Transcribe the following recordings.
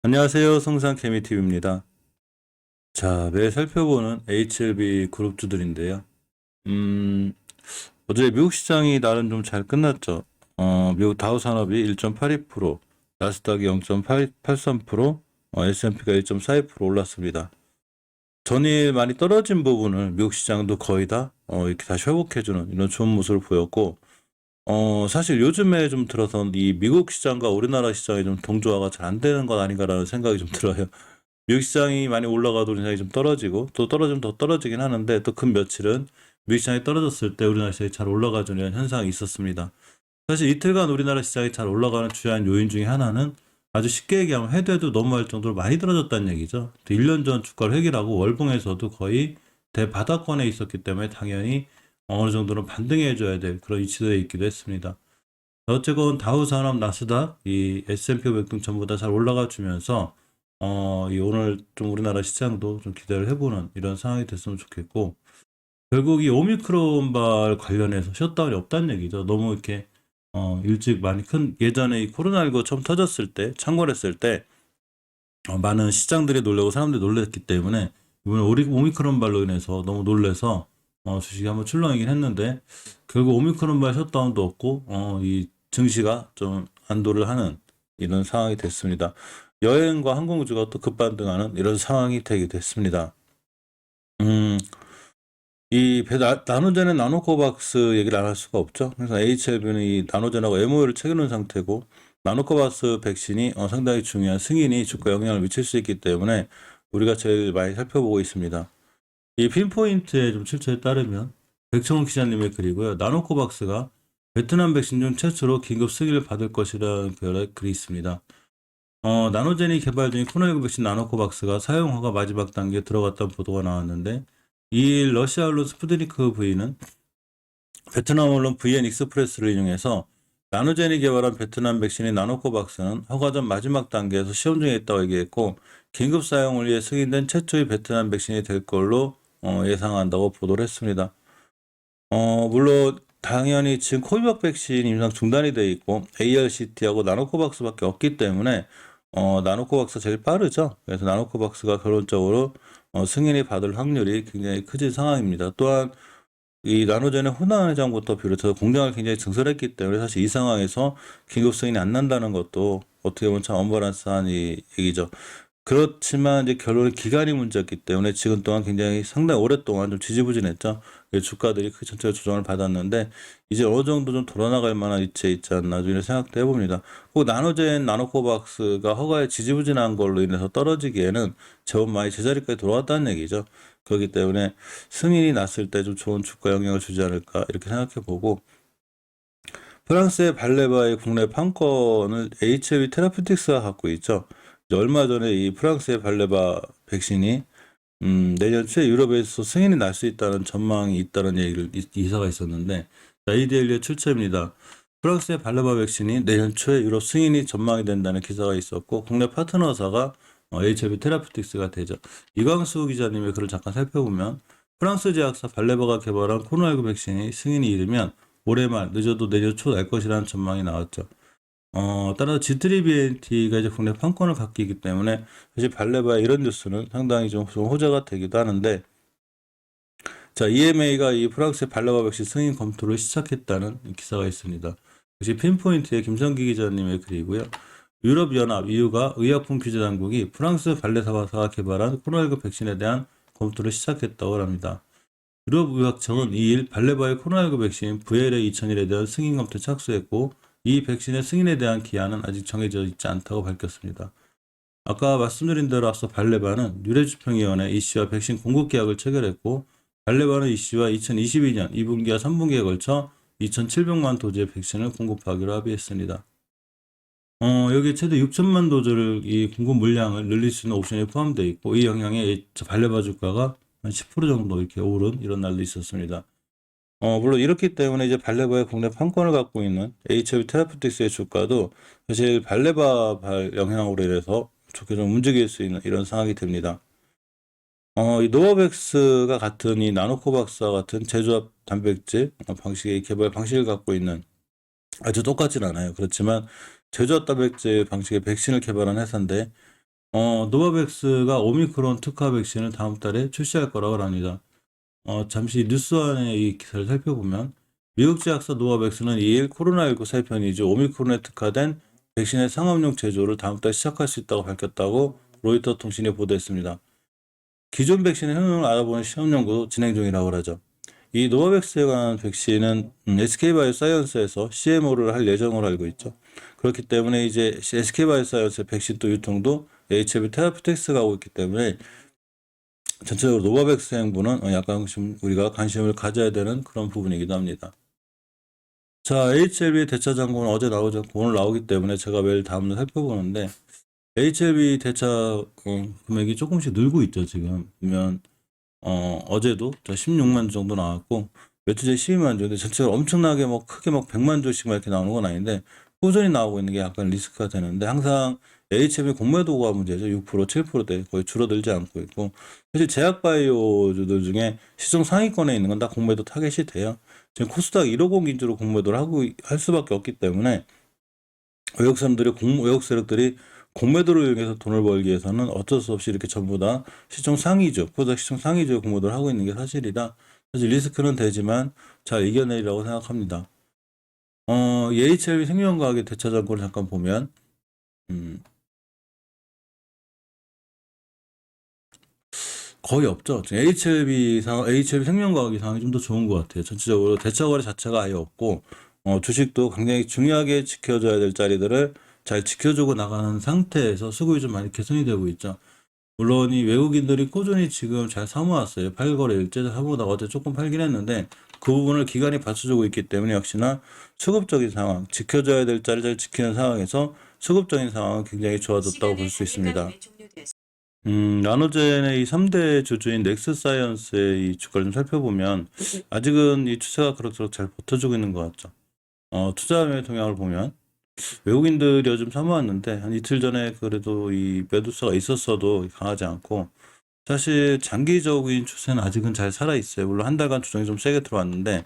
안녕하세요. 성상케미TV입니다. 자, 매일 살펴보는 HLB 그룹주들인데요. 음, 어제 미국 시장이 나름 좀 잘 끝났죠. 미국 다우산업이 1.82%, 나스닥이 0.83%, S&P가 1.42% 올랐습니다. 전일 많이 떨어진 부분을 미국 시장도 거의 다 이렇게 다시 회복해주는 이런 좋은 모습을 보였고, 사실 요즘에 좀 들어서 이 미국 시장과 우리나라 시장이 좀 동조화가 잘 안 되는 것 아닌가라는 생각이 좀 들어요. 미국 시장이 많이 올라가도 우리 시장이 좀 떨어지고 또 떨어지면 더 떨어지긴 하는데 또 근 며칠은 미국 시장이 떨어졌을 때 우리나라 시장이 잘 올라가주는 현상이 있었습니다. 사실 이틀간 우리나라 시장이 잘 올라가는 주요한 요인 중에 하나는 아주 쉽게 얘기하면 해도해도 넘어갈 정도로 많이 떨어졌다는 얘기죠. 1년 전 주가를 획일하고 월봉에서도 거의 대바닥권에 있었기 때문에 당연히 어느 정도는 반등해줘야 될 그런 위치에 있기도 했습니다. 어쨌건 다우산업, 나스닥, 이 S&P 500 등 전부 다 잘 올라가 주면서 이 오늘 좀 우리나라 시장도 좀 기대를 해보는 이런 상황이 됐으면 좋겠고, 결국 이 오미크론발 관련해서 셧다운이 없다는 얘기죠. 너무 이렇게 일찍 많이 큰 예전에 이 코로나19 처음 터졌을 때 창궐했을 때 많은 시장들이 놀라고 사람들이 놀랐기 때문에 이번에 오미크론발로 인해서 너무 놀래서 주식이 한번 출렁이긴 했는데 결국 오미크론발 셧다운도 없고 이 증시가 좀 안도를 하는 이런 상황이 됐습니다. 여행과 항공주가 또 급반등하는 이런 상황이 되게 됐습니다. 나노젠의 나노코박스 얘기를 안 할 수가 없죠. 그래서 HLB는 이 나노젠하고 MOU를 체결한 상태고, 나노코박스 백신이 상당히 중요한 승인이 주가 영향을 미칠 수 있기 때문에 우리가 제일 많이 살펴보고 있습니다. 이 핀포인트의 좀 출처에 따르면 백청훈 기자님의 글이고요. 나노코박스가 베트남 백신 중 최초로 긴급 승인을 받을 것이라는 글이 있습니다. 나노젠이 개발 중인 코로나19 백신 나노코박스가 사용 허가 마지막 단계에 들어갔다는 보도가 나왔는데, 이 러시아 언론 스푸드니크 V는 베트남 언론 VN 익스프레스를 인용해서 나노젠이 개발한 베트남 백신인 나노코박스는 허가 전 마지막 단계에서 시험 중에 있다고 얘기했고, 긴급 사용을 위해 승인된 최초의 베트남 백신이 될 걸로 예상한다고 보도를 했습니다. 물론 당연히 지금 코비박 백신 임상 중단이 돼 있고 ARCT하고 나노코박스밖에 없기 때문에 나노코박스가 제일 빠르죠. 그래서 나노코박스가 결론적으로 승인이 받을 확률이 굉장히 크진 상황입니다. 또한 이 나노젠의 호남 회장부터 비롯해서 공장을 굉장히 증설했기 때문에 사실 이 상황에서 긴급 승인이 안 난다는 것도 어떻게 보면 참 언밸런스한 얘기죠. 그렇지만 이제 결론은 기간이 문제였기 때문에 지금 동안 굉장히 상당히 오랫동안 좀 지지부진했죠. 주가들이 크게 전체적으로 조정을 받았는데 이제 어느 정도 좀 돌아나갈 만한 위치에 있지 않나 이런 생각도 해봅니다. 그 나노젠 나노코박스가 허가에 지지부진한 걸로 인해서 떨어지기에는 제법 많이 제자리까지 돌아왔다는 얘기죠. 그렇기 때문에 승인이 났을 때 좀 좋은 주가 영향을 주지 않을까 이렇게 생각해 보고, 프랑스의 발레바의 국내 판권을 HLB 테라퓨틱스가 갖고 있죠. 얼마 전에 이 프랑스의 발레바 백신이 내년 초에 유럽에서 승인이 날 수 있다는 전망이 있다는 얘기를 기사가 있었는데, 이데일리의 출처입니다. 프랑스의 발레바 백신이 내년 초에 유럽 승인이 전망이 된다는 기사가 있었고, 국내 파트너사가 HLB 테라퓨틱스가 되죠. 이광수 기자님의 글을 잠깐 살펴보면 프랑스 제약사 발레바가 개발한 코로나19 백신이 승인이 이르면 올해 말 늦어도 내년 초 날 것이라는 전망이 나왔죠. 따라서 G3BNT가 이제 국내 판권을 갖기 기 때문에 사실 발레바의 이런 뉴스는 상당히 좀 호재가 되기도 하는데, 자, EMA가 이 프랑스의 발레바 백신 승인 검토를 시작했다는 기사가 있습니다. 역시 핀포인트의 김성기 기자님의 글이고요. 유럽연합 EU가 의약품 규제 당국이 프랑스 발레사가 개발한 코로나19 백신에 대한 검토를 있다고 합니다. 유럽의학청은 2일 발레바의 코로나19 백신 VLA2001에 대한 승인 검토에 착수했고, 이 백신의 승인에 대한 기한은 아직 정해져 있지 않다고 밝혔습니다. 아까 말씀드린 대로 앞서 발레바는 유래주평위원회 이씨와 백신 공급 계약을 체결했고, 발레바는 이씨와 2022년 2분기와 3분기에 걸쳐 2,700만 도즈의 백신을 공급하기로 합의했습니다. 여기 최대 6천만 도즈를 이 공급 물량을 늘릴 수 있는 옵션이 포함되어 있고, 이 영향에 발레바 주가가 한 10% 정도 이렇게 오른 이런 날도 있었습니다. 물론 이렇기 때문에 이제 발레바의 국내 판권을 갖고 있는 HLB 테라퓨틱스의 주가도 사실 발레바 영향으로 인해서 좋게 좀 움직일 수 있는 이런 상황이 됩니다. 이 노바백스가 같은 이 나노코박스와 같은 제조합 단백질 방식의 개발 방식을 갖고 있는, 아주 똑같진 않아요. 그렇지만 제조합 단백질 방식의 백신을 개발한 회사인데, 노바백스가 오미크론 특화 백신을 다음 달에 출시할 거라고 합니다. 잠시 뉴스안의 이 기사를 살펴보면 미국 제약사 노바백스는 2일 코로나19 새 변이죠. 오미크론에 특화된 백신의 상업용 제조를 다음 달 시작할 수 있다고 밝혔다고 로이터 통신이 보도했습니다. 기존 백신의 효능을 알아보는 시험 연구도 진행 중이라고 하죠. 이 노바백스에 관한 백신은 SK바이오사이언스에서 CMO를 할 예정으로 알고 있죠. 그렇기 때문에 이제 SK바이오사이언스의 백신 또 유통도 HLB 테라피틱스가 하고 있기 때문에 전체적으로 노바백스 행보는 약간 좀 우리가 관심을 가져야 되는 그런 부분이기도 합니다. 자, HLB 대차 잔고는 어제 나오죠. 오늘 나오기 때문에 제가 매일 다음날 살펴보는데 HLB 대차 금액이 조금씩 늘고 있죠. 지금 보면 어제도 16만 주 정도 나왔고 며칠 전에 12만 주. 근데 전체적으로 엄청나게 뭐 크게 막 100만 주씩 막 이렇게 나오는 건 아닌데 꾸준히 나오고 있는 게 약간 리스크가 되는데 항상 HM이 공매도가 문제죠. 6%, 7%대 거의 줄어들지 않고 있고 사실 제약바이오주들 중에 시중 상위권에 있는 건 다 공매도 타겟이 돼요. 지금 코스닥 150 기준으로 공매도를 할 수밖에 없기 때문에 외국 세력들이 공매도를 이용해서 돈을 벌기 위해서는 어쩔 수 없이 이렇게 전부 다 시총 상위주, 코스닥 시총 상위주 공매도를 하고 있는 게 사실이라 사실 리스크는 되지만 잘 이겨내리라고 생각합니다. EHLB 생명과학의 대차 잔고를 잠깐 보면 거의 없죠. HLB 생명과학의 상황이 좀 더 좋은 것 같아요. 전체적으로 대차 거래 자체가 아예 없고 주식도 굉장히 중요하게 지켜줘야 될 자리들을 잘 지켜주고 나가는 상태에서 수급이 좀 많이 개선이 되고 있죠. 물론 이 외국인들이 꾸준히 지금 잘 사모았어요. 8거래 일제 사모다가 어제 조금 팔긴 했는데 그 부분을 기관이 받쳐주고 있기 때문에 역시나 수급적인 상황, 지켜줘야 될 자리 잘 지키는 상황에서 수급적인 상황은 굉장히 좋아졌다고 볼 수 있습니다. 나노젠의 이 3대 주주인 넥스사이언스의 이 주가를 좀 살펴보면 아직은 이 추세가 그럭저럭 잘 버텨주고 있는 것 같죠. 투자함의 동향을 보면 외국인들이 요즘 사모았는데 한 이틀 전에 그래도 이 매도세가 있었어도 강하지 않고 사실 장기적인 추세는 아직은 잘 살아있어요. 물론 한 달간 조정이 좀 세게 들어왔는데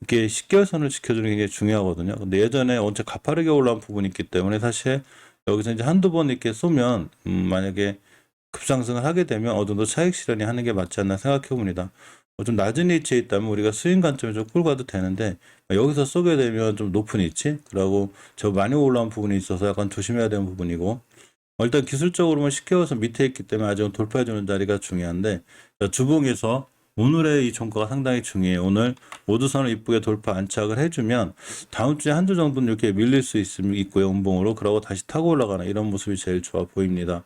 이게 10개월선을 지켜주는 게 굉장히 중요하거든요. 근데 예전에 언제 가파르게 올라온 부분이 있기 때문에 사실 여기서 이제 한두 번 이렇게 쏘면 만약에 급상승을 하게 되면 어느 정도 차익 실현이 하는 게 맞지 않나 생각해 봅니다. 좀 낮은 위치에 있다면 우리가 스윙 관점에 좀 끌고 가도 되는데 여기서 쏘게 되면 좀 높은 위치 그리고 저 많이 올라온 부분이 있어서 약간 조심해야 되는 부분이고 일단 기술적으로는 10개월선 밑에 있기 때문에 아직은 돌파해주는 자리가 중요한데 주봉에서 오늘의 이 종가가 상당히 중요해요. 오늘 모두선을 이쁘게 돌파 안착을 해주면 다음 주에 한주 정도는 이렇게 밀릴 수 있고요. 음봉으로 그러고 다시 타고 올라가는 이런 모습이 제일 좋아 보입니다.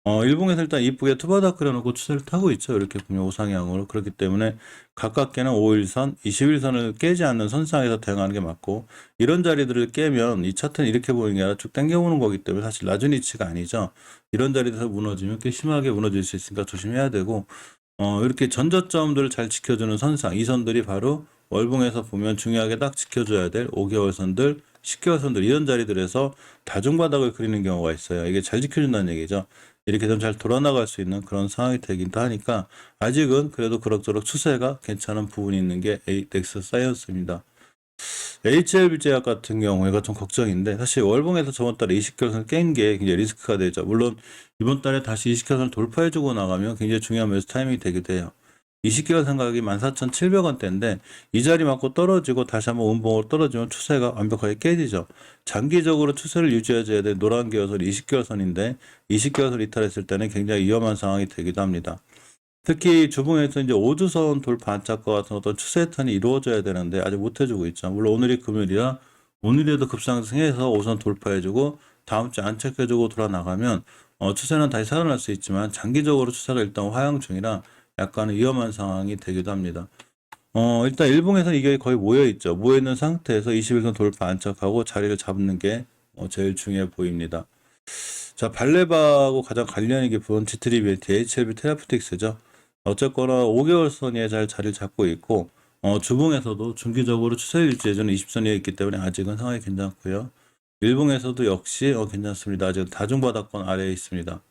일봉에서 일단 이쁘게 투바닥 그려놓고 추세를 타고 있죠. 이렇게 보면 우상향으로. 그렇기 때문에 가깝게는 5일선, 20일선을 깨지 않는 선상에서 대응하는 게 맞고 이런 자리들을 깨면 이 차트는 이렇게 보이는 게 아니라 쭉 당겨오는 거기 때문에 사실 낮은 위치가 아니죠. 이런 자리에서 무너지면 꽤 심하게 무너질 수 있으니까 조심해야 되고 이렇게 전저점들을 잘 지켜주는 선상, 이 선들이 바로 월봉에서 보면 중요하게 딱 지켜줘야 될 5개월 선들, 10개월 선들 이런 자리들에서 다중바닥을 그리는 경우가 있어요. 이게 잘 지켜준다는 얘기죠. 이렇게 좀 잘 돌아나갈 수 있는 그런 상황이 되기도 하니까 아직은 그래도 그럭저럭 추세가 괜찮은 부분이 있는 게 넥스사이언스입니다. HLB 제약 같은 경우에가 좀 걱정인데 사실 월봉에서 저번 달에 20개선을 깬 게 굉장히 리스크가 되죠. 물론 이번 달에 다시 20개선을 돌파해주고 나가면 굉장히 중요한 매수 타이밍이 되기도 해요. 20개선 가격이 14,700원대인데 이 자리 맞고 떨어지고 다시 한번 음봉으로 떨어지면 추세가 완벽하게 깨지죠. 장기적으로 추세를 유지해줘야 될 노란 개요선 20개선인데 20개선 이탈했을 때는 굉장히 위험한 상황이 되기도 합니다. 특히 주봉에서 이제 5주선 돌파 안착과 같은 어떤 추세 턴이 이루어져야 되는데 아직 못 해주고 있죠. 물론 오늘이 금요일이라 오늘에도 급상승해서 5선 돌파해주고 다음 주에 안착해주고 돌아나가면 추세는 다시 살아날 수 있지만 장기적으로 추세가 일단 하향 중이라 약간 위험한 상황이 되기도 합니다. 일단 일봉에서 이게 거의 모여있죠. 모여있는 상태에서 21선 돌파 안착하고 자리를 잡는 게 제일 중요해 보입니다. 자, 발레바하고 가장 관련 있게 본 G3BT, HLB 테라피틱스죠. 어쨌거나 5개월 선에 잘 자리를 잡고 있고 주봉에서도 중기적으로 추세를 유지해주는 20선 위에 있기 때문에 아직은 상황이 괜찮고요. 일봉에서도 역시 괜찮습니다. 아직은 다중바닥권 아래에 있습니다.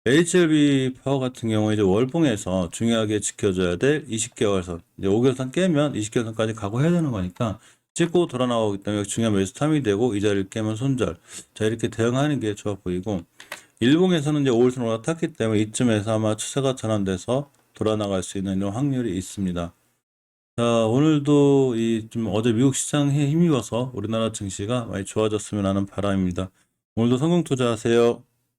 HLB 파워 같은 경우에 이제 월봉에서 중요하게 지켜줘야 될 20개월 선, 이제 5개월 선 깨면 20개월 선까지 각오해야 되는 거니까 찍고 돌아 나오기 때문에 중요한 매수 탐이 되고 이 자리를 깨면 손절. 자, 이렇게 대응하는 게 좋아 보이고 일봉에서는 이제 5일선 올라탔기 때문에 이쯤에서 아마 추세가 전환돼서 돌아나갈 수 있는 이런 확률이 있습니다. 자, 오늘도 이 좀 어제 미국 시장에 힘입어서 우리나라 증시가 많이 좋아졌으면 하는 바람입니다. 오늘도 성공 투자하세요.